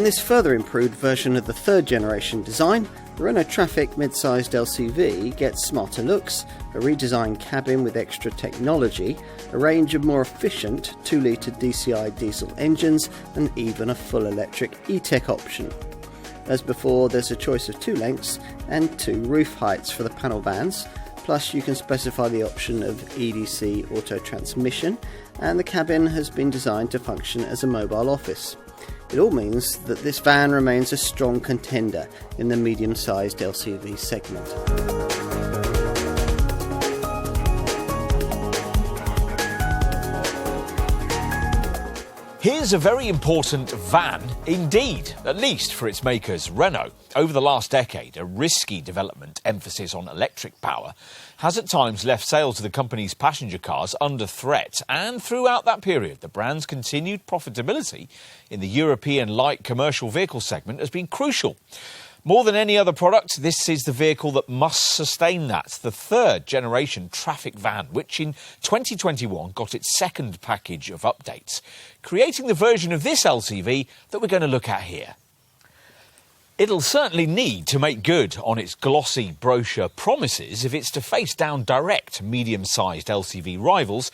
this further improved version of the third generation design, the Renault Trafic mid-sized LCV gets smarter looks, a redesigned cabin with extra technology, a range of more efficient 2-litre DCI diesel engines, and even a full electric E-Tech option. As before, there's a choice of 2 lengths and 2 roof heights for the panel vans, plus you can specify the option of EDC auto transmission, and the cabin has been designed to function as a mobile office. It all means that this van remains a strong contender in the medium-sized LCV segment. Here's a very important van indeed, at least for its makers, Renault. Over the last decade, a risky development emphasis on electric power has at times left sales of the company's passenger cars under threat, and throughout that period, the brand's continued profitability in the European light commercial vehicle segment has been crucial. More than any other product, this is the vehicle that must sustain that. The third generation Trafic van, which in 2021 got its second package of updates, creating the version of this LCV that we're going to look at here. It'll certainly need to make good on its glossy brochure promises if it's to face down direct medium-sized LCV rivals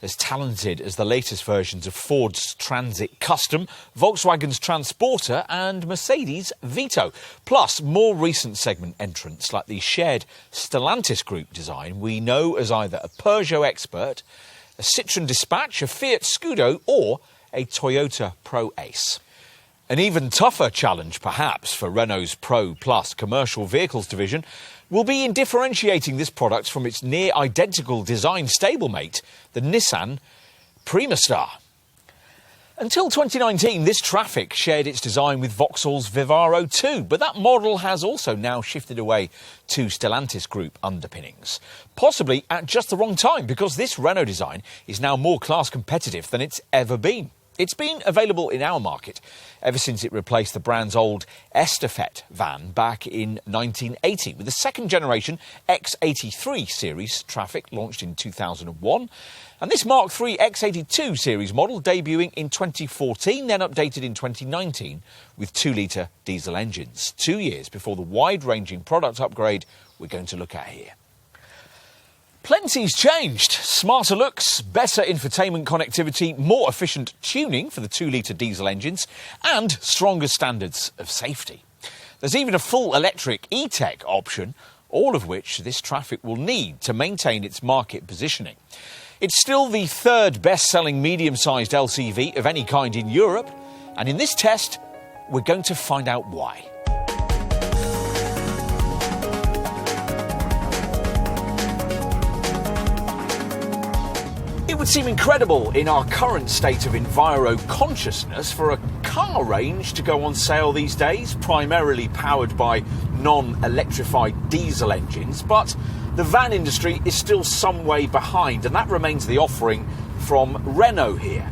as talented as the latest versions of Ford's Transit Custom, Volkswagen's Transporter and Mercedes' Vito, plus more recent segment entrants like the shared Stellantis Group design we know as either a Peugeot Expert, a Citroën Dispatch, a Fiat Scudo or a Toyota Pro Ace. An even tougher challenge, perhaps, for Renault's Pro Plus commercial vehicles division will be in differentiating this product from its near-identical design stablemate, the Nissan Primastar. Until 2019, this Trafic shared its design with Vauxhall's Vivaro 2, but that model has also now shifted away to Stellantis Group underpinnings. Possibly at just the wrong time, because this Renault design is now more class competitive than it's ever been. It's been available in our market ever since it replaced the brand's old Estafette van back in 1980, with the second generation X83 series Trafic launched in 2001, and this Mark III X82 series model debuting in 2014, then updated in 2019 with 2-litre diesel engines, 2 years before the wide-ranging product upgrade we're going to look at here. Plenty's changed. Smarter looks, better infotainment connectivity, more efficient tuning for the 2-litre diesel engines, and stronger standards of safety. There's even a full electric E-Tech option, all of which this Trafic will need to maintain its market positioning. It's still the third best-selling medium-sized LCV of any kind in Europe, and in this test, we're going to find out why. It would seem incredible in our current state of enviro consciousness for a car range to go on sale these days, primarily powered by non-electrified diesel engines, but the van industry is still some way behind, and that remains the offering from Renault here.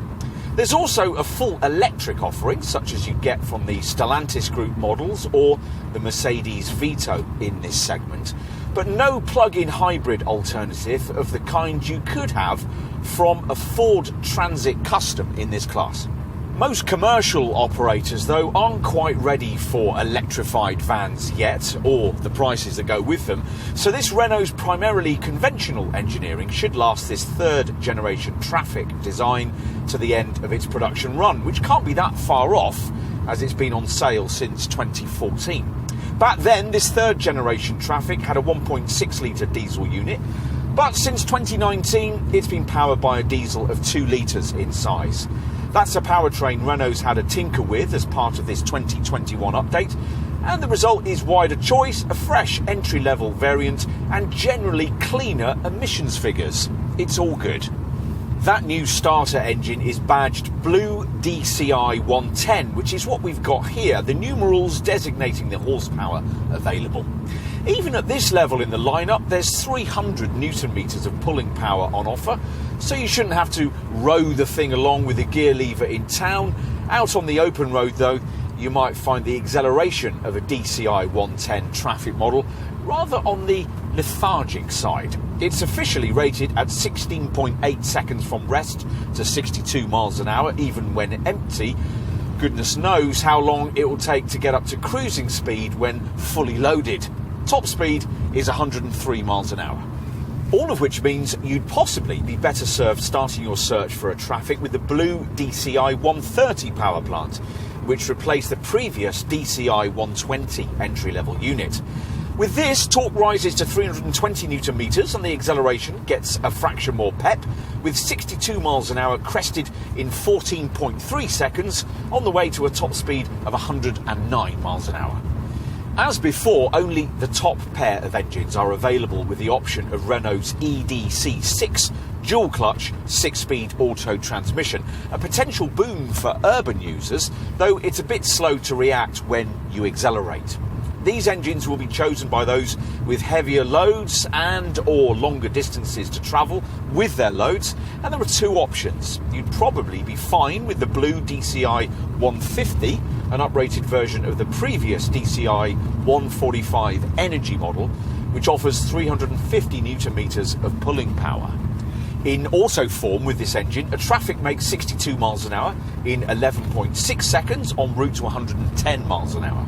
There's also a full electric offering, such as you get from the Stellantis Group models or the Mercedes Vito in this segment, but no plug-in hybrid alternative of the kind you could have from a Ford Transit Custom in this class. Most commercial operators, though, aren't quite ready for electrified vans yet, or the prices that go with them, so this Renault's primarily conventional engineering should last this third generation Trafic design to the end of its production run, which can't be that far off, as it's been on sale since 2014. Back then, this third generation Trafic had a 1.6 litre diesel unit, but since 2019, it's been powered by a diesel of 2 litres in size. That's a powertrain Renault's had a tinker with as part of this 2021 update, and the result is wider choice, a fresh entry-level variant, and generally cleaner emissions figures. It's all good. That new starter engine is badged Blue DCI 110, which is what we've got here, the numerals designating the horsepower available. Even at this level in the lineup, there's 300 newton meters of pulling power on offer, so you shouldn't have to row the thing along with a gear lever in town. Out on the open road, though, you might find the acceleration of a DCI 110 Trafic model rather on the lethargic side. It's officially rated at 16.8 seconds from rest to 62 miles an hour, even when empty, Goodness knows how long it will take to get up to cruising speed when fully loaded. Top speed is 103 miles an hour. All of which means you'd possibly be better served starting your search for a Trafic with the blue DCI 130 power plant, which replaced the previous DCI 120 entry-level unit. With this, torque rises to 320 newton meters and the acceleration gets a fraction more pep, with 62 miles an hour crested in 14.3 seconds on the way to a top speed of 109 miles an hour. As before, only the top pair of engines are available with the option of Renault's EDC6 dual-clutch 6-speed auto transmission, a potential boon for urban users, though it's a bit slow to react when you accelerate. These engines will be chosen by those with heavier loads and or longer distances to travel with their loads, and there are two options. You'd probably be fine with the blue DCI 150, an uprated version of the previous DCI 145 Energy model, which offers 350 newton meters of pulling power. In auto form with this engine, a Trafic makes 62 miles an hour in 11.6 seconds en route to 110 miles an hour.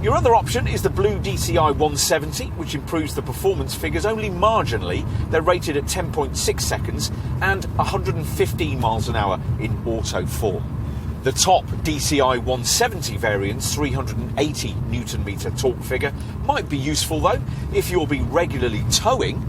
Your other option is the blue DCI 170, which improves the performance figures only marginally. They're rated at 10.6 seconds and 115 miles an hour in auto form. The top DCI 170 variant's 380 newton meter torque figure might be useful though if you'll be regularly towing.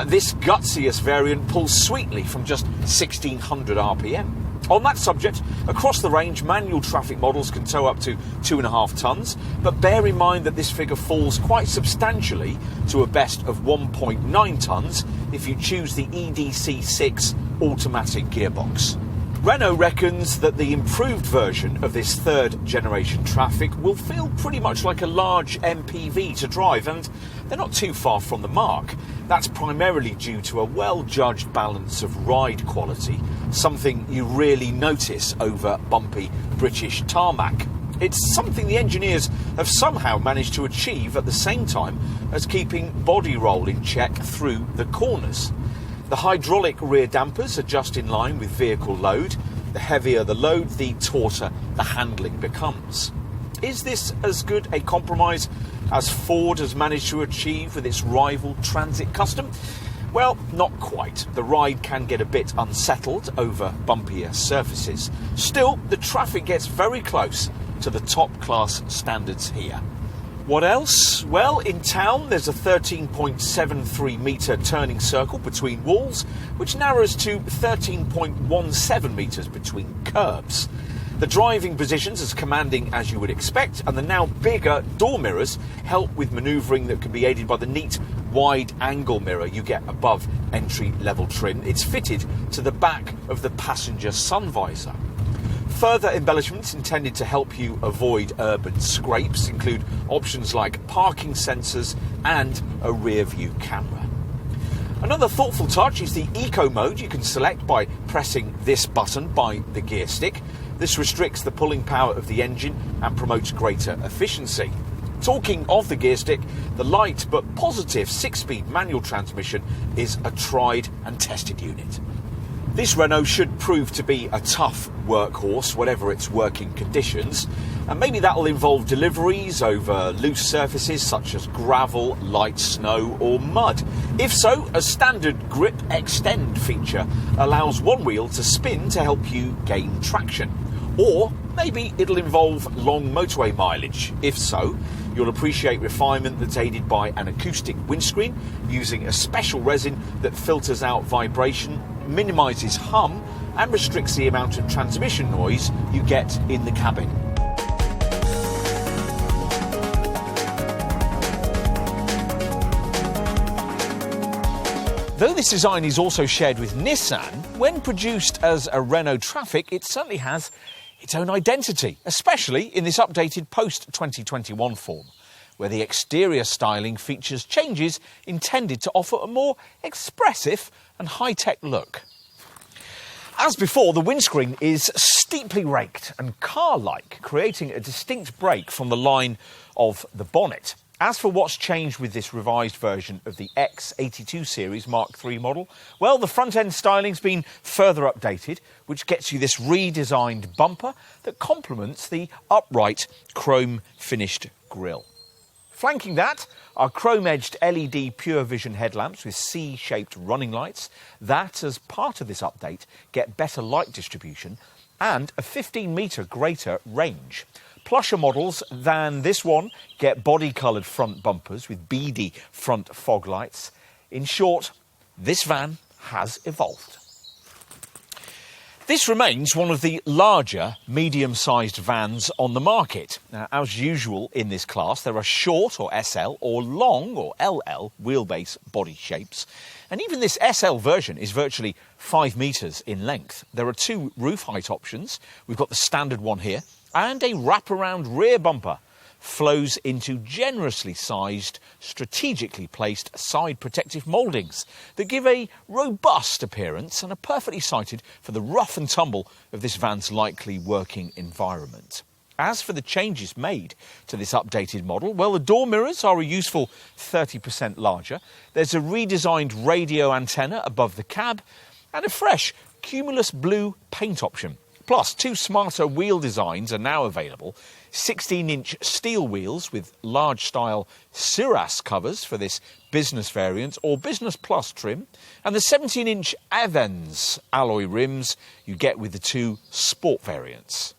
This gutsiest variant pulls sweetly from just 1600 RPM. On that subject, across the range, manual Trafic models can tow up to 2.5 tonnes, but bear in mind that this figure falls quite substantially to a best of 1.9 tonnes if you choose the EDC6 automatic gearbox. Renault reckons that the improved version of this third generation Trafic will feel pretty much like a large MPV to drive, and they're not too far from the mark. That's primarily due to a well-judged balance of ride quality, something you really notice over bumpy British tarmac. It's something the engineers have somehow managed to achieve at the same time as keeping body roll in check through the corners. The hydraulic rear dampers adjust in line with vehicle load. The heavier the load, the tauter the handling becomes. Is this as good a compromise as Ford has managed to achieve with its rival Transit Custom? Well, not quite. The ride can get a bit unsettled over bumpier surfaces. Still, the Trafic gets very close to the top class standards here. What else? Well, in town there's a 13.73 metre turning circle between walls, which narrows to 13.17 metres between curbs. The driving position's as commanding as you would expect, and the now bigger door mirrors help with manoeuvring that can be aided by the neat wide angle mirror you get above entry-level trim. It's fitted to the back of the passenger sun visor. Further embellishments intended to help you avoid urban scrapes include options like parking sensors and a rear view camera. Another thoughtful touch is the eco mode you can select by pressing this button by the gear stick. This restricts the pulling power of the engine and promotes greater efficiency. Talking of the gear stick, the light but positive 6-speed manual transmission is a tried and tested unit. This Renault should prove to be a tough workhorse, whatever its working conditions, and maybe that'll involve deliveries over loose surfaces such as gravel, light snow or mud. If so, a standard grip extend feature allows one wheel to spin to help you gain traction. Or maybe it'll involve long motorway mileage. If so, you'll appreciate refinement that's aided by an acoustic windscreen using a special resin that filters out vibration, minimises hum and restricts the amount of transmission noise you get in the cabin. Though this design is also shared with Nissan, when produced as a Renault Trafic, it certainly has its own identity, especially in this updated post-2021 form, where the exterior styling features changes intended to offer a more expressive and high-tech look. As before, the windscreen is steeply raked and car-like, creating a distinct break from the line of the bonnet. As for what's changed with this revised version of the X82 series Mark III model, well, the front-end styling's been further updated, which gets you this redesigned bumper that complements the upright chrome-finished grille. Flanking that are chrome-edged LED Pure Vision headlamps with C-shaped running lights that, as part of this update, get better light distribution and a 15-metre greater range. Plusher models than this one get body-coloured front bumpers with beady front fog lights. In short, this van has evolved. This remains one of the larger medium-sized vans on the market. Now, as usual in this class, there are short or SL or long or LL wheelbase body shapes. And even this SL version is virtually 5 metres in length. There are 2 roof height options. We've got the standard one here, and a wraparound rear bumper flows into generously sized, strategically placed side protective mouldings that give a robust appearance and are perfectly sited for the rough and tumble of this van's likely working environment. As for the changes made to this updated model, well, the door mirrors are a useful 30% larger. There's a redesigned radio antenna above the cab and a fresh Cumulus blue paint option. Plus, 2 smarter wheel designs are now available. 16-inch steel wheels with large-style Cirrus covers for this business variant or Business Plus trim, and the 17-inch Avens alloy rims you get with the 2 sport variants.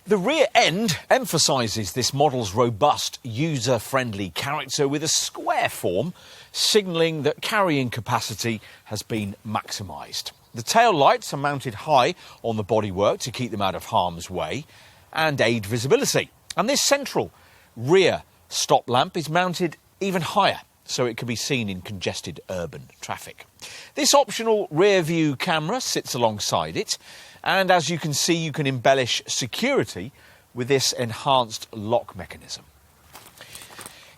The rear end emphasises this model's robust, user-friendly character with a square form, signalling that carrying capacity has been maximised. The tail lights are mounted high on the bodywork to keep them out of harm's way and aid visibility. And this central rear stop lamp is mounted even higher, so it can be seen in congested urban traffic. This optional rear view camera sits alongside it, and as you can see, you can embellish security with this enhanced lock mechanism.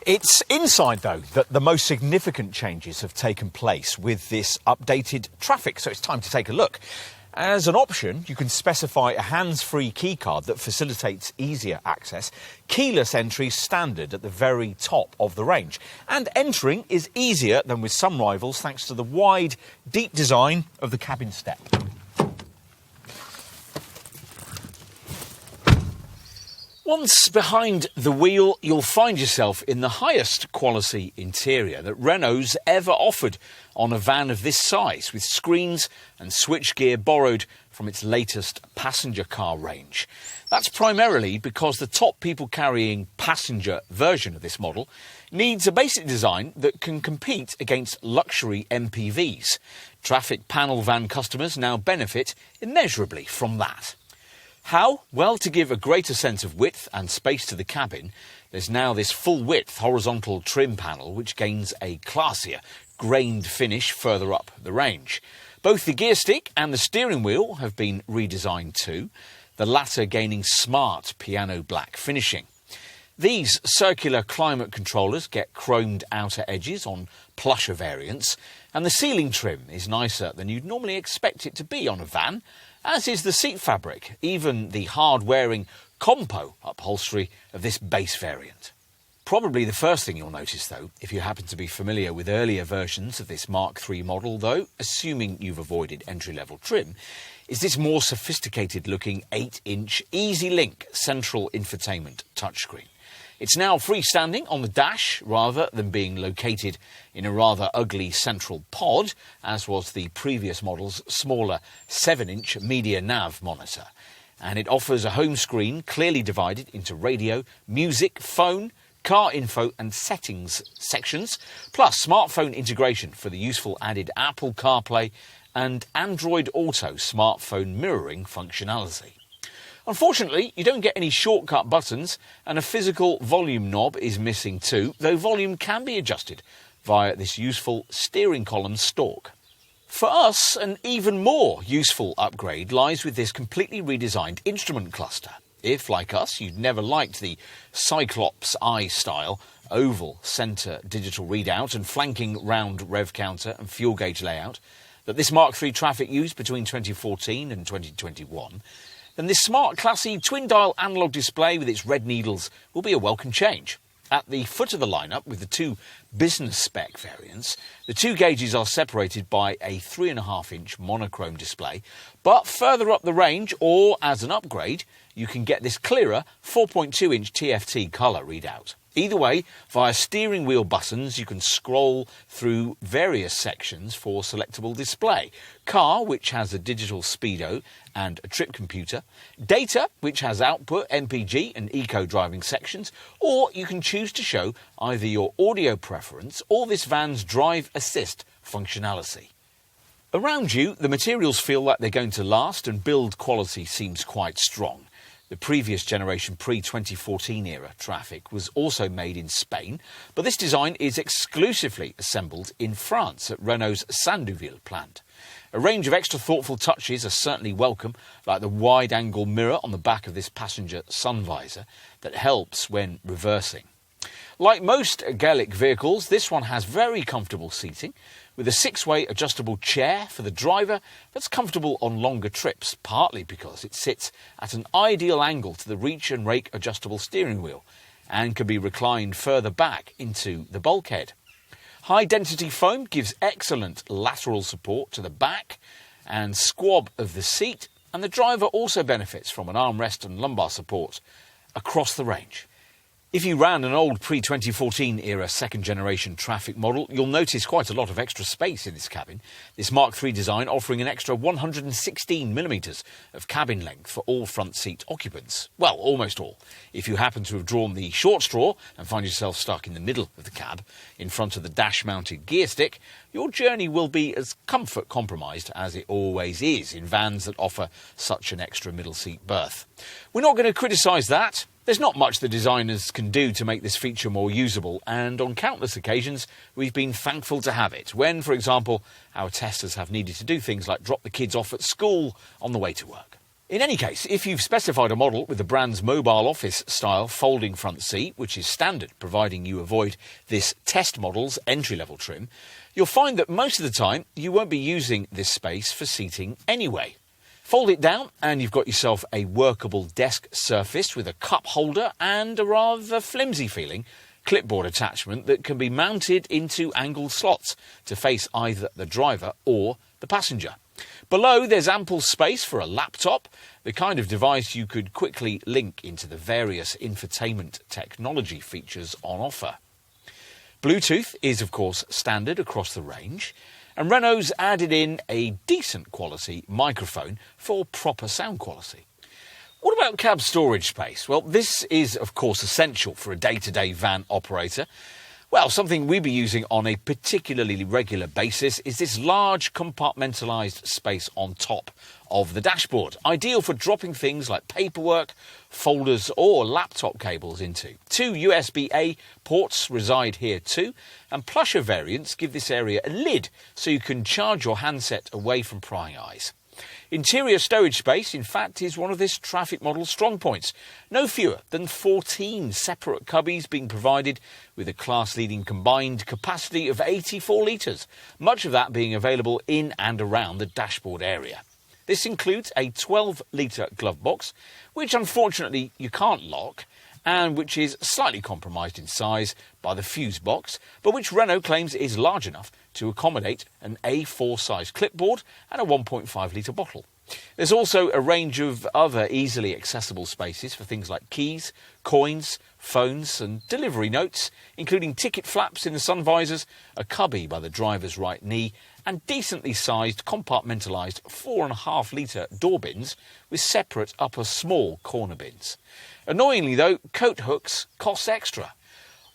It's inside, though, that the most significant changes have taken place with this updated Trafic, so it's time to take a look. As an option, you can specify a hands-free keycard that facilitates easier access, keyless entry standard at the very top of the range, and entering is easier than with some rivals thanks to the wide, deep design of the cabin step. Once behind the wheel, you'll find yourself in the highest quality interior that Renault's ever offered on a van of this size, with screens and switchgear borrowed from its latest passenger car range. That's primarily because the top people-carrying passenger version of this model needs a basic design that can compete against luxury MPVs. Trafic panel van customers now benefit immeasurably from that. How? Well, to give a greater sense of width and space to the cabin, there's now this full-width horizontal trim panel which gains a classier, grained finish further up the range. Both the gear stick and the steering wheel have been redesigned too, the latter gaining smart piano black finishing. These circular climate controllers get chromed outer edges on plusher variants, and the ceiling trim is nicer than you'd normally expect it to be on a van, as is the seat fabric, even the hard-wearing compo upholstery of this base variant. Probably the first thing you'll notice, though, if you happen to be familiar with earlier versions of this Mark III model, though, assuming you've avoided entry-level trim, is this more sophisticated-looking 8-inch EasyLink central infotainment touchscreen. It's now freestanding on the dash rather than being located in a rather ugly central pod, as was the previous model's smaller 7-inch media nav monitor. And it offers a home screen clearly divided into radio, music, phone, car info and settings sections, plus smartphone integration for the useful added Apple CarPlay and Android Auto smartphone mirroring functionality. Unfortunately, you don't get any shortcut buttons, and a physical volume knob is missing too, though volume can be adjusted via this useful steering column stalk. For us, an even more useful upgrade lies with this completely redesigned instrument cluster. If, like us, you'd never liked the Cyclops Eye style, oval centre digital readout and flanking round rev counter and fuel gauge layout that this Mark III Trafic used between 2014 and 2021, then this smart, classy, twin-dial analogue display with its red needles will be a welcome change. At the foot of the lineup, with the two business spec variants, the two gauges are separated by a 3.5-inch monochrome display, but further up the range, or as an upgrade, you can get this clearer 4.2-inch TFT colour readout. Either way, via steering wheel buttons, you can scroll through various sections for selectable display. Car, which has a digital speedo and a trip computer. Data, which has output, MPG and eco driving sections. Or you can choose to show either your audio preference or this van's drive assist functionality. Around you, the materials feel like they're going to last and build quality seems quite strong. The previous generation pre-2014 era Trafic was also made in Spain, but this design is exclusively assembled in France at Renault's Sandouville plant. A range of extra thoughtful touches are certainly welcome, like the wide-angle mirror on the back of this passenger sun visor that helps when reversing. Like most Gaelic vehicles, this one has very comfortable seating, with a 6-way adjustable chair for the driver that's comfortable on longer trips, partly because it sits at an ideal angle to the reach and rake adjustable steering wheel and can be reclined further back into the bulkhead. High-density foam gives excellent lateral support to the back and squab of the seat, and the driver also benefits from an armrest and lumbar support across the range. If you ran an old pre-2014 era second-generation Trafic model, you'll notice quite a lot of extra space in this cabin. This Mark III design offering an extra 116mm of cabin length for all front seat occupants. Well, almost all. If you happen to have drawn the short straw and find yourself stuck in the middle of the cab, in front of the dash-mounted gear stick, your journey will be as comfort-compromised as it always is in vans that offer such an extra middle seat berth. We're not going to criticise that. There's not much the designers can do to make this feature more usable, and on countless occasions we've been thankful to have it, when, for example, our testers have needed to do things like drop the kids off at school on the way to work. In any case, if you've specified a model with the brand's mobile office style folding front seat, which is standard providing you avoid this test model's entry-level trim, you'll find that most of the time you won't be using this space for seating anyway. Fold it down and you've got yourself a workable desk surface with a cup holder and a rather flimsy feeling clipboard attachment that can be mounted into angled slots to face either the driver or the passenger. Below there's ample space for a laptop, the kind of device you could quickly link into the various infotainment technology features on offer. Bluetooth is of course standard across the range, and Renault's added in a decent quality microphone for proper sound quality. What about cab storage space? Well, this is of course essential for a day-to-day van operator. Well, something we'll be using on a particularly regular basis is this large compartmentalised space on top of the dashboard, ideal for dropping things like paperwork, folders or laptop cables into. 2 USB-A ports reside here too, and plusher variants give this area a lid so you can charge your handset away from prying eyes. Interior stowage space, in fact, is one of this Trafic model's strong points. No fewer than 14 separate cubbies being provided with a class-leading combined capacity of 84 litres, much of that being available in and around the dashboard area. This includes a 12-litre glove box, which unfortunately you can't lock, and which is slightly compromised in size by the fuse box, but which Renault claims is large enough to accommodate an A4 size clipboard and a 1.5 litre bottle. There's also a range of other easily accessible spaces for things like keys, coins, phones and delivery notes, including ticket flaps in the sun visors, a cubby by the driver's right knee, and decently sized compartmentalised 4.5 litre door bins with separate upper small corner bins. Annoyingly though, coat hooks cost extra.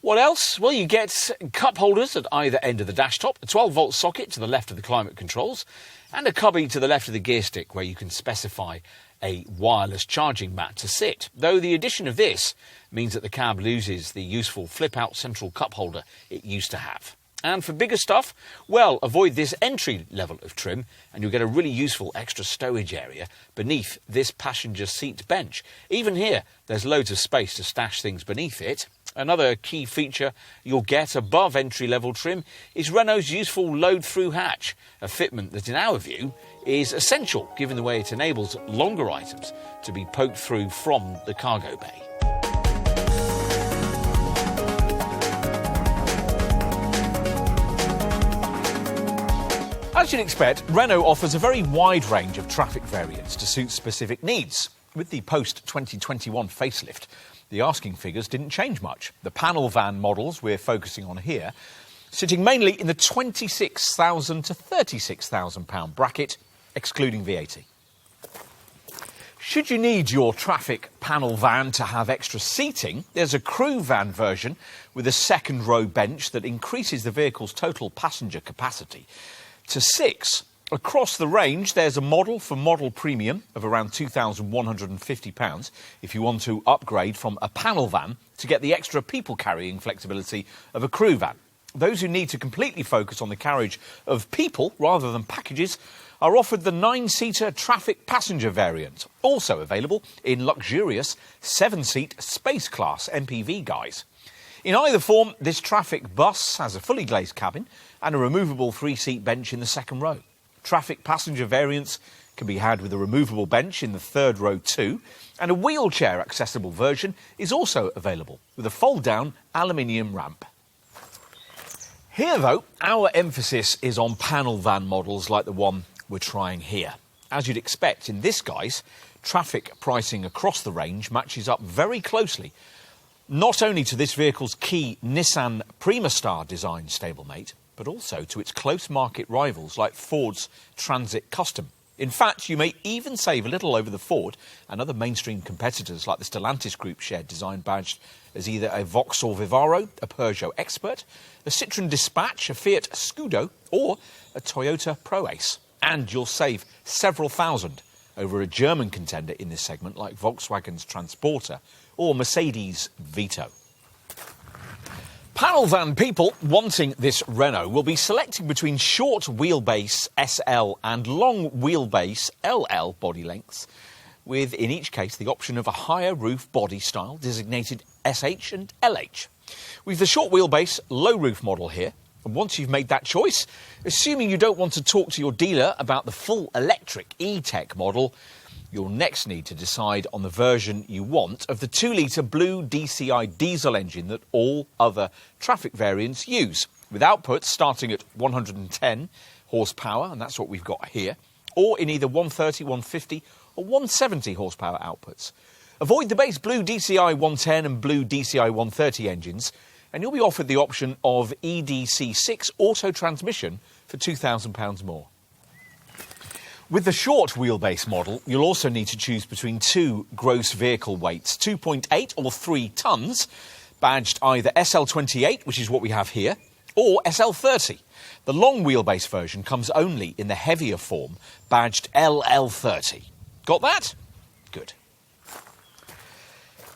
What else? Well, you get cup holders at either end of the dash top, a 12-volt socket to the left of the climate controls, and a cubby to the left of the gear stick where you can specify a wireless charging mat to sit, though the addition of this means that the cab loses the useful flip-out central cup holder it used to have. And for bigger stuff, well, avoid this entry level of trim and you'll get a really useful extra stowage area beneath this passenger seat bench. Even here, there's loads of space to stash things beneath it. Another key feature you'll get above entry-level trim is Renault's useful load-through hatch, a fitment that in our view is essential given the way it enables longer items to be poked through from the cargo bay. As you'd expect, Renault offers a very wide range of Trafic variants to suit specific needs. With the post-2021 facelift, the asking figures didn't change much. The panel van models we're focusing on here, sitting mainly in the £26,000 to £36,000 bracket, excluding VAT. Should you need your Trafic panel van to have extra seating, there's a crew van version with a second row bench that increases the vehicle's total passenger capacity to 6. Across the range, there's a model for Model Premium of around £2,150 if you want to upgrade from a panel van to get the extra people-carrying flexibility of a crew van. Those who need to completely focus on the carriage of people rather than packages are offered the 9-seater Trafic passenger variant, also available in luxurious 7-seat Space Class MPV guise. In either form, this Trafic bus has a fully glazed cabin and a removable 3-seat bench in the second row. Trafic passenger variants can be had with a removable bench in the third row too, and a wheelchair accessible version is also available with a fold-down aluminium ramp. Here though, our emphasis is on panel van models like the one we're trying here. As you'd expect in this guise, Trafic pricing across the range matches up very closely, not only to this vehicle's key Nissan Primastar design stablemate, but also to its close market rivals like Ford's Transit Custom. In fact, you may even save a little over the Ford and other mainstream competitors like the Stellantis Group shared design badged as either a Vauxhall Vivaro, a Peugeot Expert, a Citroën Dispatch, a Fiat Scudo or a Toyota ProAce. And you'll save several thousand over a German contender in this segment like Volkswagen's Transporter or Mercedes' Vito. Panel van people wanting this Renault will be selecting between short wheelbase SL and long wheelbase LL body lengths, with in each case the option of a higher roof body style designated SH and LH. We've the short wheelbase low roof model here, and once you've made that choice, assuming you don't want to talk to your dealer about the full electric E-Tech model, you'll next need to decide on the version you want of the 2-litre blue DCI diesel engine that all other Trafic variants use, with outputs starting at 110 horsepower, and that's what we've got here, or in either 130, 150 or 170 horsepower outputs. Avoid the base blue DCI 110 and blue DCI 130 engines, and you'll be offered the option of EDC6 auto transmission for £2,000 more. With the short wheelbase model, you'll also need to choose between two gross vehicle weights, 2.8 or 3 tonnes, badged either SL28, which is what we have here, or SL30. The long wheelbase version comes only in the heavier form, badged LL30. Got that? Good.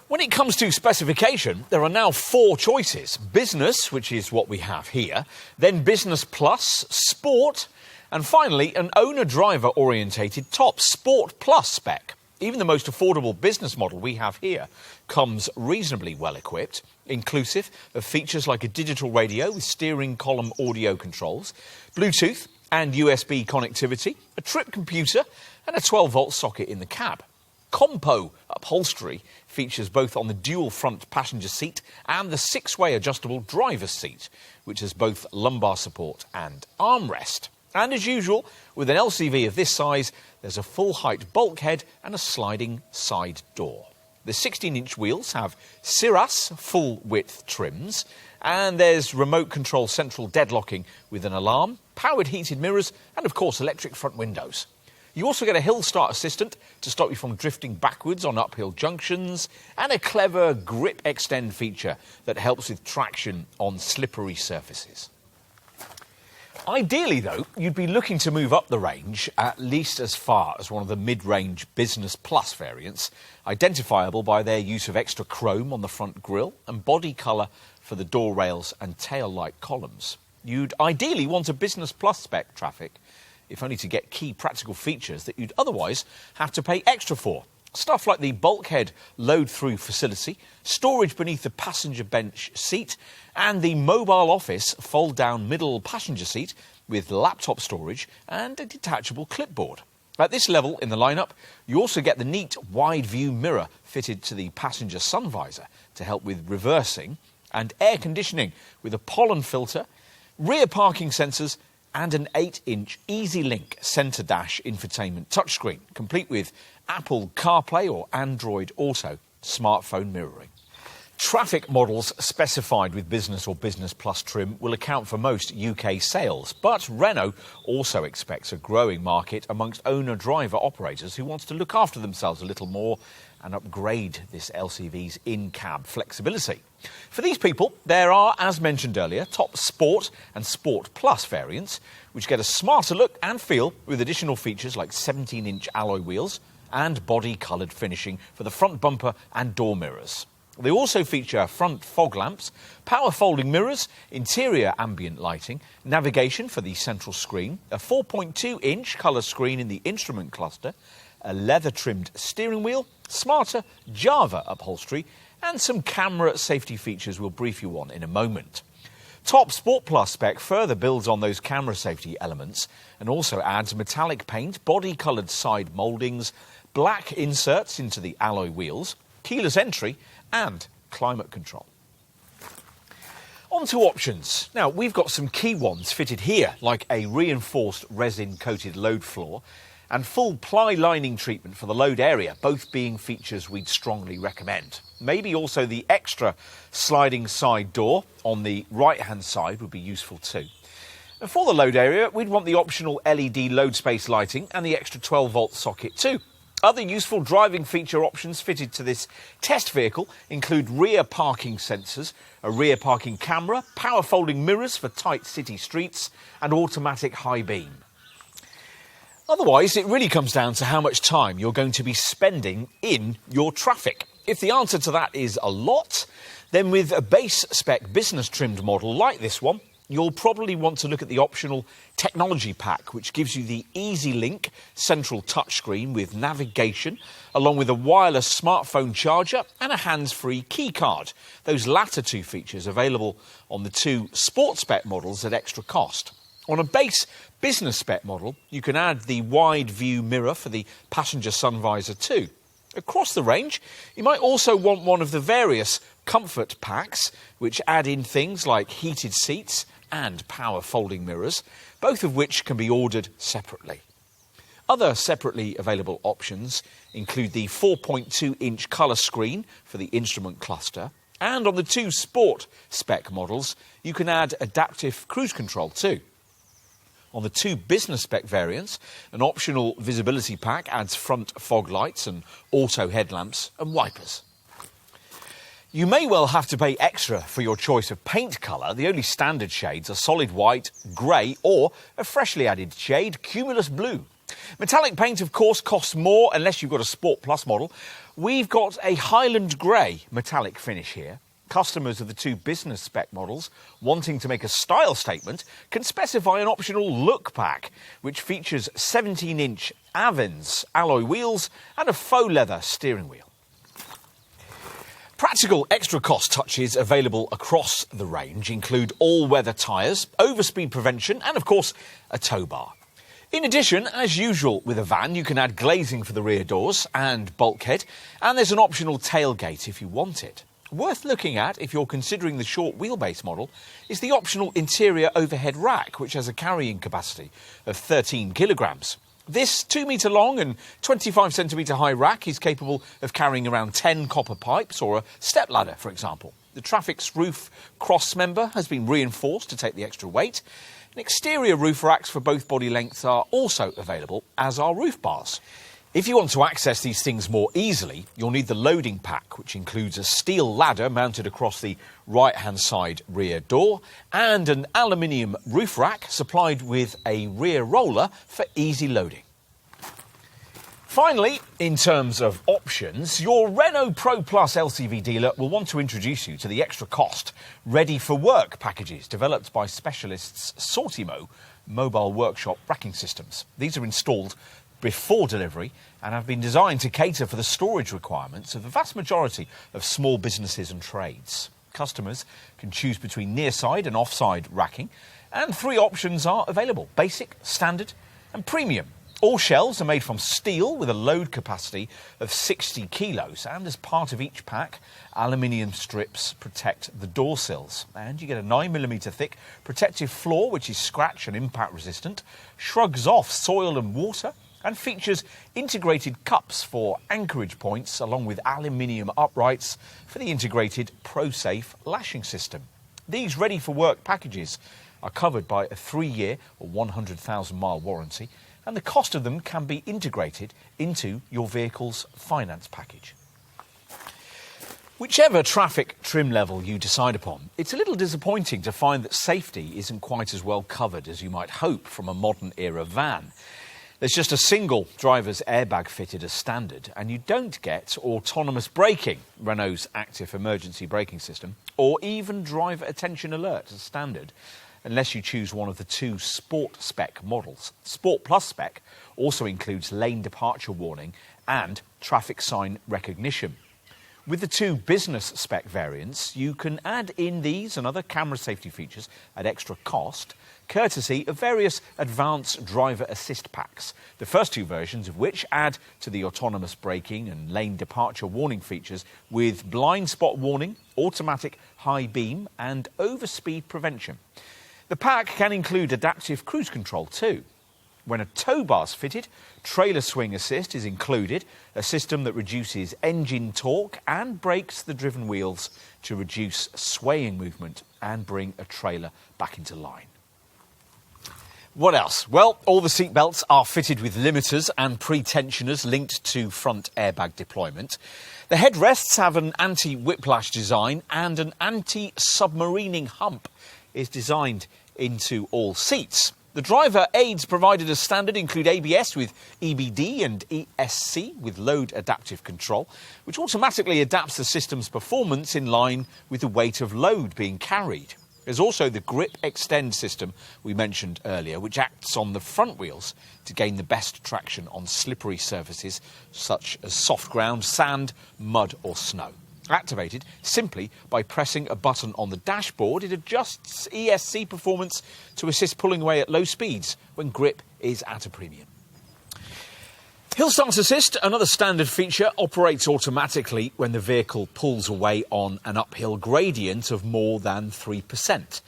When it comes to specification, there are now 4 choices. Business, which is what we have here, then Business Plus, Sport, and finally, an owner-driver-orientated top Sport Plus spec. Even the most affordable business model we have here comes reasonably well equipped, inclusive of features like a digital radio with steering column audio controls, Bluetooth and USB connectivity, a trip computer and a 12-volt socket in the cab. Compo upholstery features both on the dual front passenger seat and the 6-way adjustable driver's seat, which has both lumbar support and armrest. And as usual, with an LCV of this size, there's a full-height bulkhead and a sliding side door. The 16-inch wheels have Cirrus full-width trims, and there's remote control central deadlocking with an alarm, powered heated mirrors, and of course electric front windows. You also get a hill start assistant to stop you from drifting backwards on uphill junctions, and a clever grip extend feature that helps with traction on slippery surfaces. Ideally, though, you'd be looking to move up the range at least as far as one of the mid-range Business Plus variants, identifiable by their use of extra chrome on the front grille and body colour for the door rails and tail light columns. You'd ideally want a Business Plus spec Trafic, if only to get key practical features that you'd otherwise have to pay extra for. Stuff like the bulkhead load-through facility, storage beneath the passenger bench seat, and the mobile office fold-down middle passenger seat with laptop storage and a detachable clipboard. At this level in the lineup, you also get the neat wide-view mirror fitted to the passenger sun visor to help with reversing, and air conditioning with a pollen filter, rear parking sensors, and an 8-inch EasyLink centre dash infotainment touchscreen, complete with Apple CarPlay or Android Auto smartphone mirroring. Trafic models specified with Business or Business Plus trim will account for most UK sales, but Renault also expects a growing market amongst owner-driver operators who wants to look after themselves a little more and upgrade this LCV's in-cab flexibility. For these people, there are, as mentioned earlier, top Sport and Sport Plus variants, which get a smarter look and feel with additional features like 17-inch alloy wheels and body-coloured finishing for the front bumper and door mirrors. They also feature front fog lamps, power folding mirrors, interior ambient lighting, navigation for the central screen, a 4.2-inch colour screen in the instrument cluster, a leather-trimmed steering wheel, smarter Java upholstery, and some camera safety features we'll brief you on in a moment. Top Sport Plus spec further builds on those camera safety elements and also adds metallic paint, body-coloured side mouldings, black inserts into the alloy wheels, keyless entry, and climate control. On to options. Now, we've got some key ones fitted here, like a reinforced resin-coated load floor and full ply lining treatment for the load area, both being features we'd strongly recommend. Maybe also the extra sliding side door on the right-hand side would be useful too. And for the load area, we'd want the optional LED load space lighting and the extra 12-volt socket too. Other useful driving feature options fitted to this test vehicle include rear parking sensors, a rear parking camera, power folding mirrors for tight city streets, and automatic high beam. Otherwise, it really comes down to how much time you're going to be spending in your Trafic. If the answer to that is a lot, then with a base spec business trimmed model like this one, you'll probably want to look at the optional technology pack, which gives you the EasyLink central touchscreen with navigation, along with a wireless smartphone charger and a hands-free key card. Those latter two features available on the two sport spec models at extra cost. On a base business spec model, you can add the wide view mirror for the passenger sun visor too. Across the range, you might also want one of the various comfort packs, which add in things like heated seats and power folding mirrors, both of which can be ordered separately. Other separately available options include the 4.2-inch colour screen for the instrument cluster, and on the two sport spec models, you can add adaptive cruise control too. On the two business spec variants, an optional visibility pack adds front fog lights and auto headlamps and wipers. You may well have to pay extra for your choice of paint colour. The only standard shades are solid white, grey or a freshly added shade, cumulus blue. Metallic paint, of course, costs more unless you've got a Sport Plus model. We've got a Highland Grey metallic finish here. Customers of the two business spec models wanting to make a style statement can specify an optional look pack, which features 17-inch Avens alloy wheels and a faux leather steering wheel. Practical extra cost touches available across the range include all-weather tyres, overspeed prevention and, of course, a tow bar. In addition, as usual with a van, you can add glazing for the rear doors and bulkhead, and there's an optional tailgate if you want it. Worth looking at, if you're considering the short wheelbase model, is the optional interior overhead rack, which has a carrying capacity of 13 kilograms. This 2-metre long and 25-centimetre high rack is capable of carrying around 10 copper pipes or a step ladder, for example. The Trafic's roof cross member has been reinforced to take the extra weight. And exterior roof racks for both body lengths are also available, as are roof bars. If you want to access these things more easily, you'll need the loading pack, which includes a steel ladder mounted across the right-hand side rear door and an aluminium roof rack supplied with a rear roller for easy loading. Finally, in terms of options, your Renault Pro Plus LCV dealer will want to introduce you to the extra cost Ready for Work packages developed by specialists Sortimo mobile workshop racking systems. These are installed before delivery and have been designed to cater for the storage requirements of the vast majority of small businesses and trades. Customers can choose between near-side and off-side racking, and 3 options are available: basic, standard and premium. All shelves are made from steel with a load capacity of 60 kilos, and as part of each pack, aluminium strips protect the door sills. And you get a 9mm thick protective floor which is scratch and impact resistant, shrugs off soil and water, and features integrated cups for anchorage points along with aluminium uprights for the integrated ProSafe lashing system. These ready-for-work packages are covered by a 3-year or 100,000-mile warranty, and the cost of them can be integrated into your vehicle's finance package. Whichever Trafic trim level you decide upon, it's a little disappointing to find that safety isn't quite as well covered as you might hope from a modern-era van. There's just a single driver's airbag fitted as standard, and you don't get autonomous braking, Renault's active emergency braking system, or even driver attention alert as standard, unless you choose one of the 2 Sport spec models. Sport Plus spec also includes lane departure warning and traffic sign recognition. With the 2 business spec variants, you can add in these and other camera safety features at extra cost, courtesy of various advanced driver assist packs, the first 2 versions of which add to the autonomous braking and lane departure warning features with blind spot warning, automatic high beam and overspeed prevention. The pack can include adaptive cruise control too. When a tow bar's fitted, trailer swing assist is included, a system that reduces engine torque and brakes the driven wheels to reduce swaying movement and bring a trailer back into line. What else? Well, all the seatbelts are fitted with limiters and pre-tensioners linked to front airbag deployment. The headrests have an anti-whiplash design, and an anti-submarining hump is designed into all seats. The driver aids provided as standard include ABS with EBD and ESC with load adaptive control, which automatically adapts the system's performance in line with the weight of load being carried. There's also the grip extend system we mentioned earlier, which acts on the front wheels to gain the best traction on slippery surfaces such as soft ground, sand, mud or snow. Activated simply by pressing a button on the dashboard, it adjusts ESC performance to assist pulling away at low speeds when grip is at a premium. Hill Start Assist, another standard feature, operates automatically when the vehicle pulls away on an uphill gradient of more than 3%.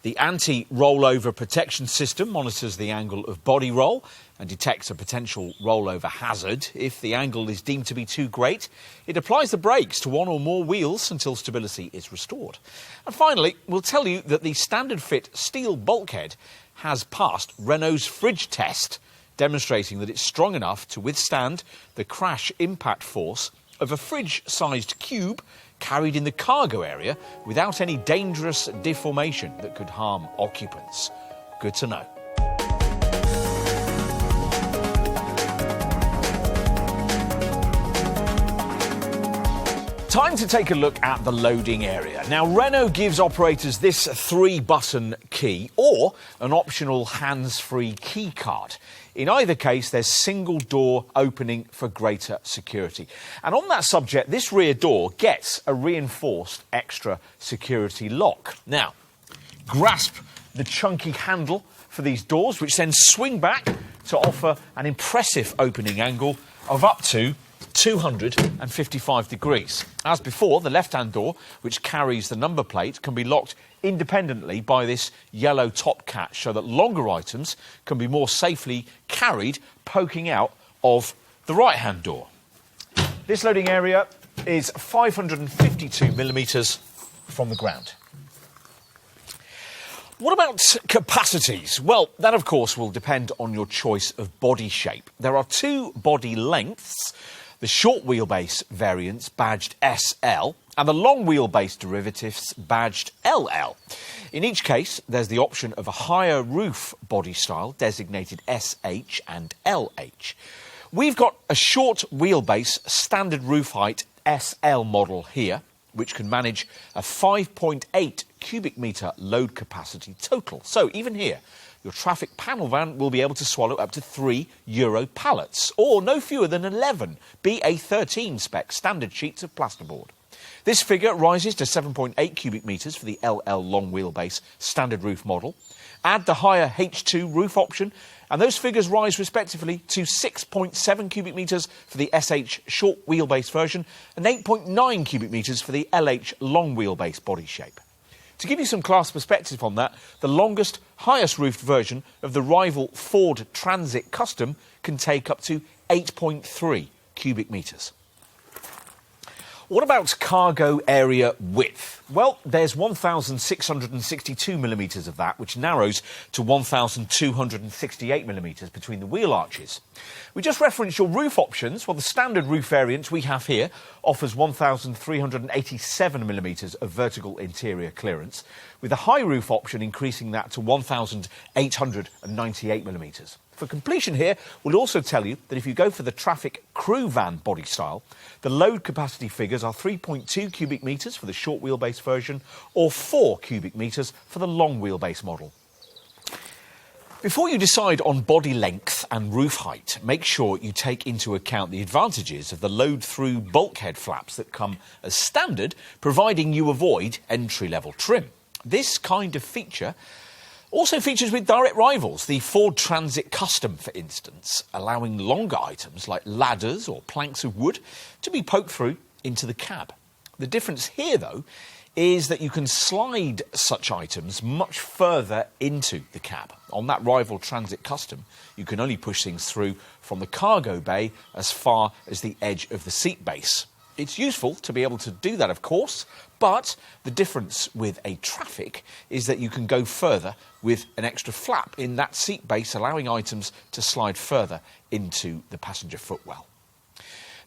The anti-rollover protection system monitors the angle of body roll and detects a potential rollover hazard. If the angle is deemed to be too great, it applies the brakes to one or more wheels until stability is restored. And finally, we'll tell you that the standard fit steel bulkhead has passed Renault's fridge test, demonstrating that it's strong enough to withstand the crash impact force of a fridge-sized cube carried in the cargo area without any dangerous deformation that could harm occupants. Good to know. Time to take a look at the loading area. Now, Renault gives operators this 3-button key or an optional hands-free key card. In either case, there's single door opening for greater security. And on that subject, this rear door gets a reinforced extra security lock. Now, grasp the chunky handle for these doors, which then swing back to offer an impressive opening angle of up to 255 degrees. As before, the left-hand door, which carries the number plate, can be locked independently by this yellow top catch so that longer items can be more safely carried poking out of the right-hand door. This loading area is 552 millimetres from the ground. What about capacities? Well, that of course will depend on your choice of body shape. There are 2 body lengths, the short wheelbase variants badged SL and the long wheelbase derivatives badged LL. In each case, there's the option of a higher roof body style designated SH and LH. We've got a short wheelbase standard roof height SL model here, which can manage a 5.8 cubic metre load capacity total. So even here, your Trafic panel van will be able to swallow up to 3 Euro pallets, or no fewer than 11 BA13 spec standard sheets of plasterboard. This figure rises to 7.8 cubic metres for the LL long wheelbase standard roof model. Add the higher H2 roof option And those figures rise respectively to 6.7 cubic metres for the SH short wheelbase version and 8.9 cubic metres for the LH long wheelbase body shape. To give you some class perspective on that, the longest, highest roofed version of the rival Ford Transit Custom can take up to 8.3 cubic metres. What about cargo area width? Well, there's 1,662 millimetres of that, which narrows to 1,268 millimetres between the wheel arches. We just referenced your roof options. Well, the standard roof variant we have here offers 1,387 millimetres of vertical interior clearance, with the high roof option increasing that to 1,898 millimetres. For completion here, we'll also tell you that if you go for the Trafic crew van body style, the load capacity figures are 3.2 cubic metres for the short wheelbase version or 4 cubic metres for the long wheelbase model. Before you decide on body length and roof height, make sure you take into account the advantages of the load-through bulkhead flaps that come as standard, providing you avoid entry-level trim. This kind of feature also features with direct rivals, the Ford Transit Custom, for instance, allowing longer items like ladders or planks of wood to be poked through into the cab. The difference here, though, is that you can slide such items much further into the cab. On that rival Transit Custom, you can only push things through from the cargo bay as far as the edge of the seat base. It's useful to be able to do that, of course, but the difference with a Trafic is that you can go further with an extra flap in that seat base, allowing items to slide further into the passenger footwell.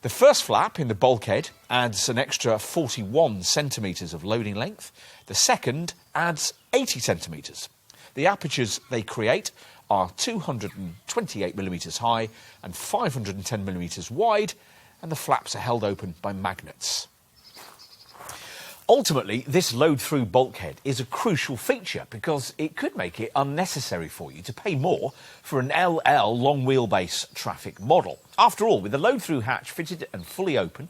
The first flap in the bulkhead adds an extra 41 centimetres of loading length. The second adds 80 centimetres. The apertures they create are 228 millimetres high and 510 millimetres wide, and the flaps are held open by magnets. Ultimately, this load-through bulkhead is a crucial feature because it could make it unnecessary for you to pay more for an LL long wheelbase Trafic model. After all, with the load-through hatch fitted and fully open,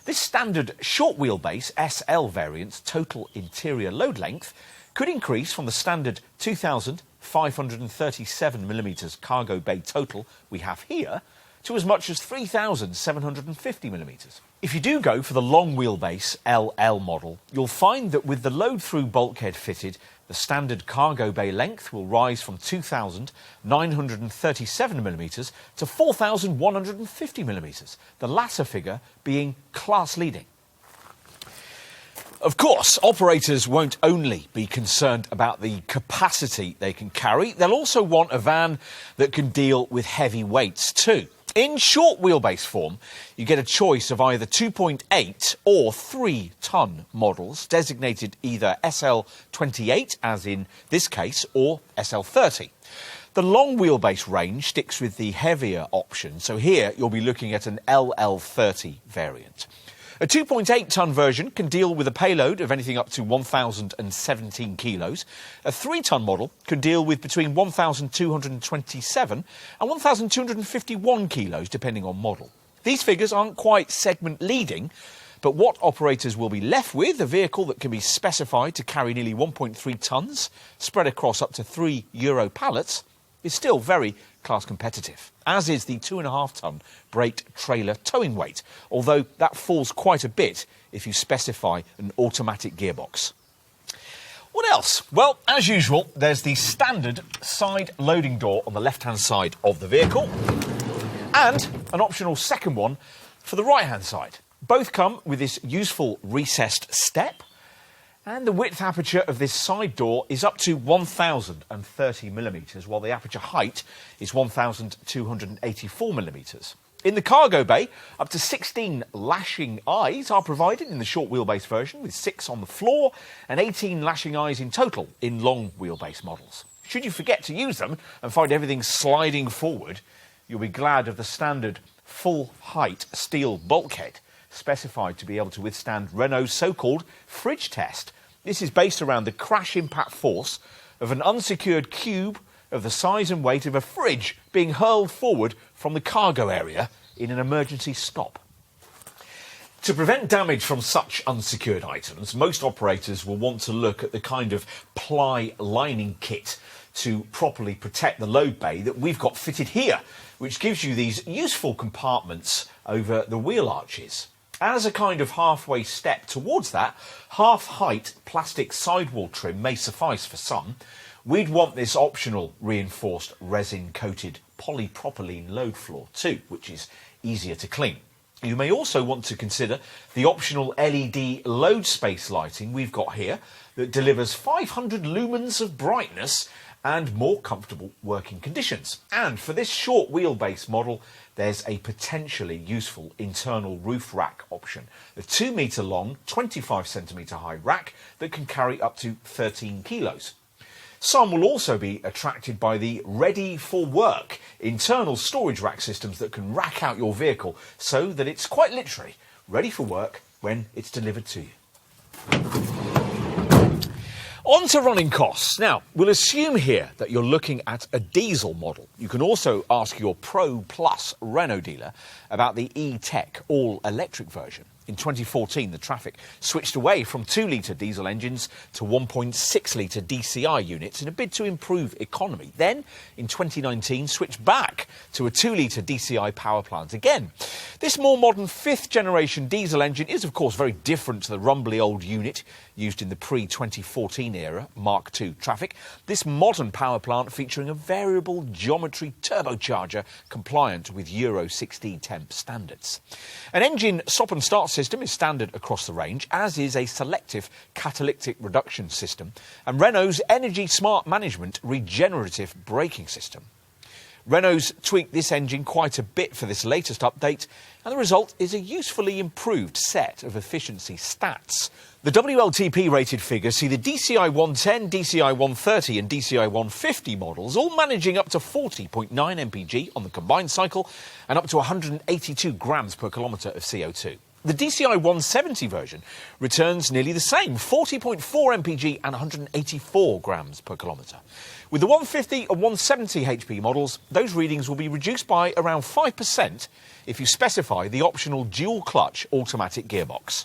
this standard short wheelbase SL variant's total interior load length could increase from the standard 2,537 millimetres cargo bay total we have here to as much as 3,750 millimetres. If you do go for the long wheelbase LL model, you'll find that with the load-through bulkhead fitted, the standard cargo bay length will rise from 2,937 millimetres to 4,150 millimetres, the latter figure being class-leading. Of course, operators won't only be concerned about the capacity they can carry, they'll also want a van that can deal with heavy weights too. In short wheelbase form, you get a choice of either 2.8 or 3-tonne models, designated either SL28, as in this case, or SL30. The long wheelbase range sticks with the heavier option, so here you'll be looking at an LL30 variant. A 2.8-tonne version can deal with a payload of anything up to 1,017 kilos. A 3-tonne model can deal with between 1,227 and 1,251 kilos, depending on model. These figures aren't quite segment-leading, but what operators will be left with, a vehicle that can be specified to carry nearly 1.3 tonnes, spread across up to 3 Euro pallets, is still very class competitive, as is the 2.5-tonne braked trailer towing weight, although that falls quite a bit if you specify an automatic gearbox. What else? Well, as usual, there's the standard side loading door on the left-hand side of the vehicle and an optional second one for the right-hand side. Both come with this useful recessed step, and the width aperture of this side door is up to 1,030 millimetres, while the aperture height is 1,284 millimetres. In the cargo bay, up to 16 lashing eyes are provided in the short wheelbase version, with 6 on the floor and 18 lashing eyes in total in long wheelbase models. Should you forget to use them and find everything sliding forward, you'll be glad of the standard full-height steel bulkhead, specified to be able to withstand Renault's so-called fridge test. This is based around the crash impact force of an unsecured cube of the size and weight of a fridge being hurled forward from the cargo area in an emergency stop. To prevent damage from such unsecured items, most operators will want to look at the kind of ply lining kit to properly protect the load bay that we've got fitted here, which gives you these useful compartments over the wheel arches. As a kind of halfway step towards that, half-height plastic sidewall trim may suffice for some. We'd want this optional reinforced resin-coated polypropylene load floor too, which is easier to clean. You may also want to consider the optional LED load space lighting we've got here that delivers 500 lumens of brightness and more comfortable working conditions. And for this short wheelbase model, there's a potentially useful internal roof rack option. A 2 metre long, 25 centimetre high rack that can carry up to 13 kilos. Some will also be attracted by the Ready for Work internal storage rack systems that can rack out your vehicle so that it's quite literally ready for work when it's delivered to you. On to running costs. Now, we'll assume here that you're looking at a diesel model. You can also ask your Pro Plus Renault dealer about the E-Tech all-electric version. In 2014, the Trafic switched away from 2-litre diesel engines to 1.6-litre DCI units in a bid to improve economy. Then, in 2019, switched back to a 2-litre DCI power plant again. This more modern 5th-generation diesel engine is, of course, very different to the rumbly old unit used in the pre-2014 era Mark II Trafic. This modern power plant featuring a variable geometry turbocharger compliant with Euro 6D temp standards. An engine stop-and-start system is standard across the range, as is a selective catalytic reduction system and Renault's Energy Smart Management regenerative braking system. Renault's tweaked this engine quite a bit for this latest update, and the result is a usefully improved set of efficiency stats. The WLTP rated figures see the DCI 110, DCI 130 and DCI 150 models all managing up to 40.9 mpg on the combined cycle and up to 182 grams per kilometre of CO2. The DCI 170 version returns nearly the same, 40.4 mpg and 184 grams per kilometre. With the 150 and 170 HP models, those readings will be reduced by around 5% if you specify the optional dual-clutch automatic gearbox.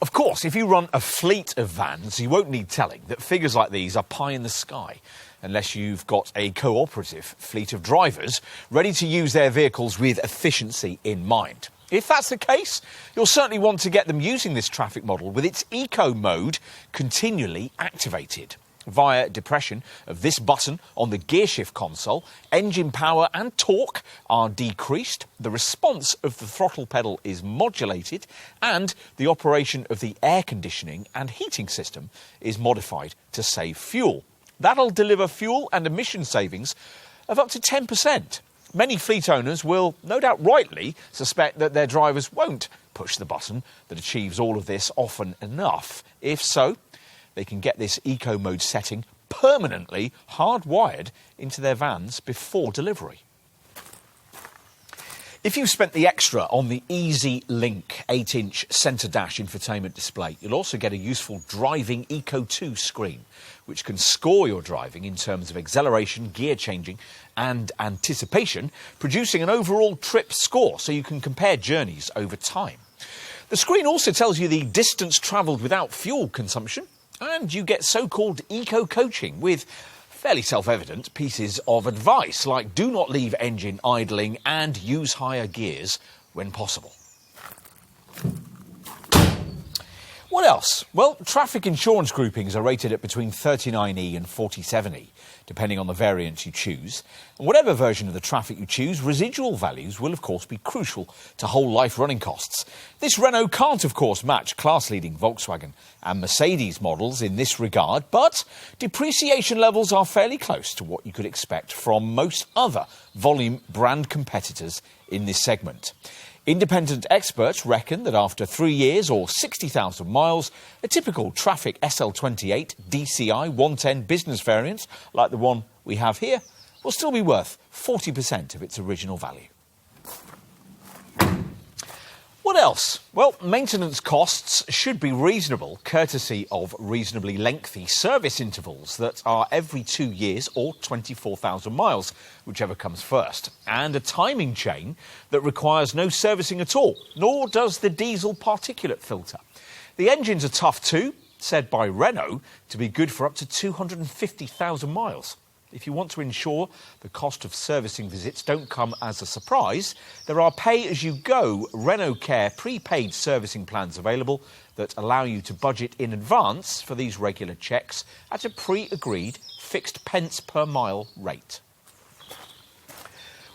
Of course, if you run a fleet of vans, you won't need telling that figures like these are pie in the sky, unless you've got a cooperative fleet of drivers ready to use their vehicles with efficiency in mind. If that's the case, you'll certainly want to get them using this Trafic model with its eco mode continually activated. Via depression of this button on the gearshift console, engine power and torque are decreased, the response of the throttle pedal is modulated, and the operation of the air conditioning and heating system is modified to save fuel. That'll deliver fuel and emission savings of up to 10%. Many fleet owners will, no doubt rightly, suspect that their drivers won't push the button that achieves all of this often enough. If so, they can get this eco mode setting permanently hardwired into their vans before delivery. If you've spent the extra on the Easy Link 8-inch centre dash infotainment display, you'll also get a useful Driving Eco 2 screen, which can score your driving in terms of acceleration, gear changing and anticipation, producing an overall trip score so you can compare journeys over time. The screen also tells you the distance travelled without fuel consumption, and you get so-called eco-coaching with fairly self-evident pieces of advice like do not leave engine idling and use higher gears when possible. What else? Well, Trafic insurance groupings are rated at between 39E and 47E, depending on the variant you choose. And whatever version of the Trafic you choose, residual values will, of course, be crucial to whole-life running costs. This Renault can't, of course, match class-leading Volkswagen and Mercedes models in this regard, but depreciation levels are fairly close to what you could expect from most other volume brand competitors in this segment. Independent experts reckon that after 3 years or 60,000 miles, a typical Trafic SL28 DCI 110 business variant, like the one we have here, will still be worth 40% of its original value. What else? Well, maintenance costs should be reasonable, courtesy of reasonably lengthy service intervals that are every 2 years or 24,000 miles, whichever comes first, and a timing chain that requires no servicing at all, nor does the diesel particulate filter. The engines are tough too, said by Renault to be good for up to 250,000 miles. If you want to ensure the cost of servicing visits don't come as a surprise, there are pay-as-you-go Renault Care prepaid servicing plans available that allow you to budget in advance for these regular checks at a pre-agreed fixed pence per mile rate.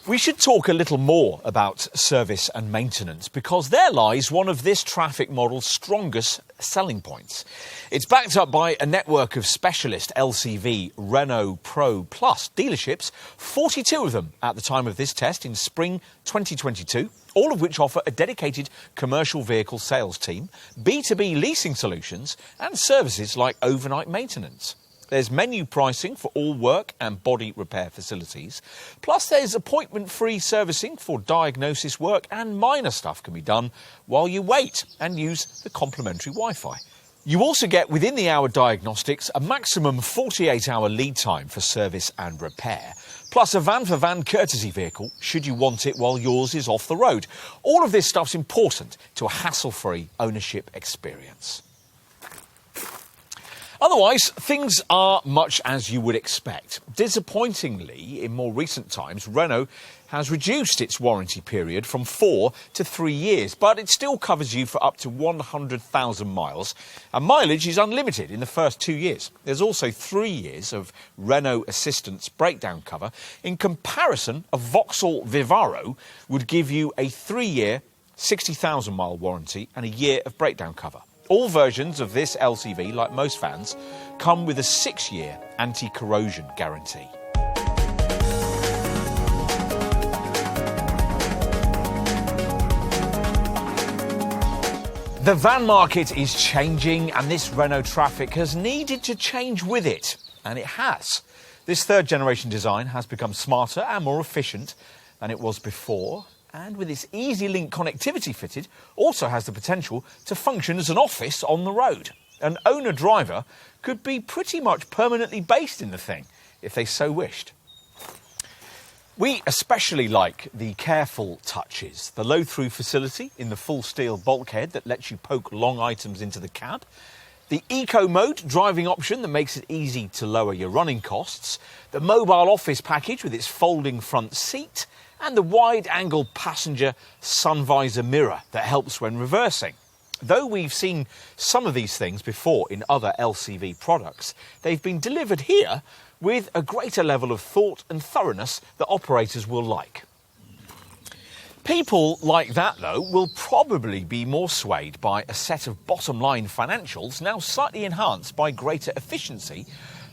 We should talk a little more about service and maintenance because there lies one of this Trafic model's strongest selling points. It's backed up by a network of specialist LCV Renault Pro Plus dealerships, 42 of them at the time of this test in spring 2022, all of which offer a dedicated commercial vehicle sales team, B2B leasing solutions and services like overnight maintenance. There's menu pricing for all work and body repair facilities. Plus, there's appointment-free servicing for diagnosis work, and minor stuff can be done while you wait and use the complimentary Wi-Fi. You also get within-the-hour diagnostics, a maximum 48-hour lead time for service and repair, plus a van-for-van courtesy vehicle should you want it while yours is off the road. All of this stuff's important to a hassle-free ownership experience. Otherwise, things are much as you would expect. Disappointingly, in more recent times, Renault has reduced its warranty period from 4 to 3 years, but it still covers you for up to 100,000 miles, and mileage is unlimited in the first 2 years. There's also 3 years of Renault Assistance breakdown cover. In comparison, a Vauxhall Vivaro would give you a 3-year, 60,000-mile warranty and a year of breakdown cover. All versions of this LCV, like most vans, come with a 6-year anti-corrosion guarantee. The van market is changing, and this Renault Trafic has needed to change with it, and it has. This third-generation design has become smarter and more efficient than it was before, and with its EasyLink connectivity fitted, also has the potential to function as an office on the road. An owner-driver could be pretty much permanently based in the thing, if they so wished. We especially like the careful touches, the low-through facility in the full-steel bulkhead that lets you poke long items into the cab, the eco-mode driving option that makes it easy to lower your running costs, the mobile office package with its folding front seat, and the wide-angle passenger sun visor mirror that helps when reversing. Though we've seen some of these things before in other LCV products, they've been delivered here with a greater level of thought and thoroughness that operators will like. People like that, though, will probably be more swayed by a set of bottom-line financials now slightly enhanced by greater efficiency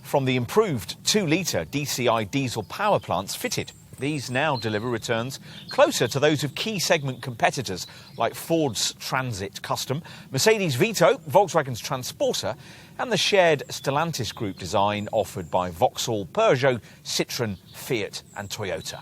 from the improved 2-litre DCI diesel power plants fitted. These now deliver returns closer to those of key segment competitors like Ford's Transit Custom, Mercedes Vito, Volkswagen's Transporter, and the shared Stellantis group design offered by Vauxhall, Peugeot, Citroën, Fiat and Toyota.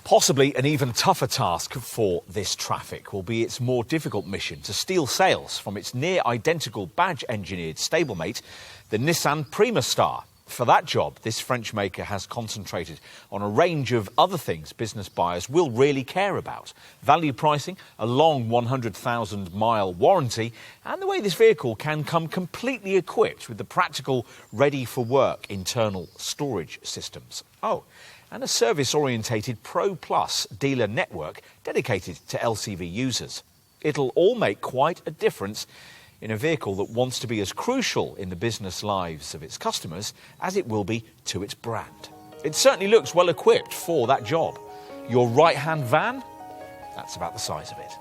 Possibly an even tougher task for this Trafic will be its more difficult mission to steal sales from its near-identical badge-engineered stablemate, the Nissan Prima Star. For that job, this French maker has concentrated on a range of other things business buyers will really care about. Value pricing, a long 100,000-mile warranty, and the way this vehicle can come completely equipped with the practical, ready-for-work internal storage systems. Oh, and a service-orientated Pro Plus dealer network dedicated to LCV users. It'll all make quite a difference in a vehicle that wants to be as crucial in the business lives of its customers as it will be to its brand. It certainly looks well equipped for that job. Your right-hand van? That's about the size of it.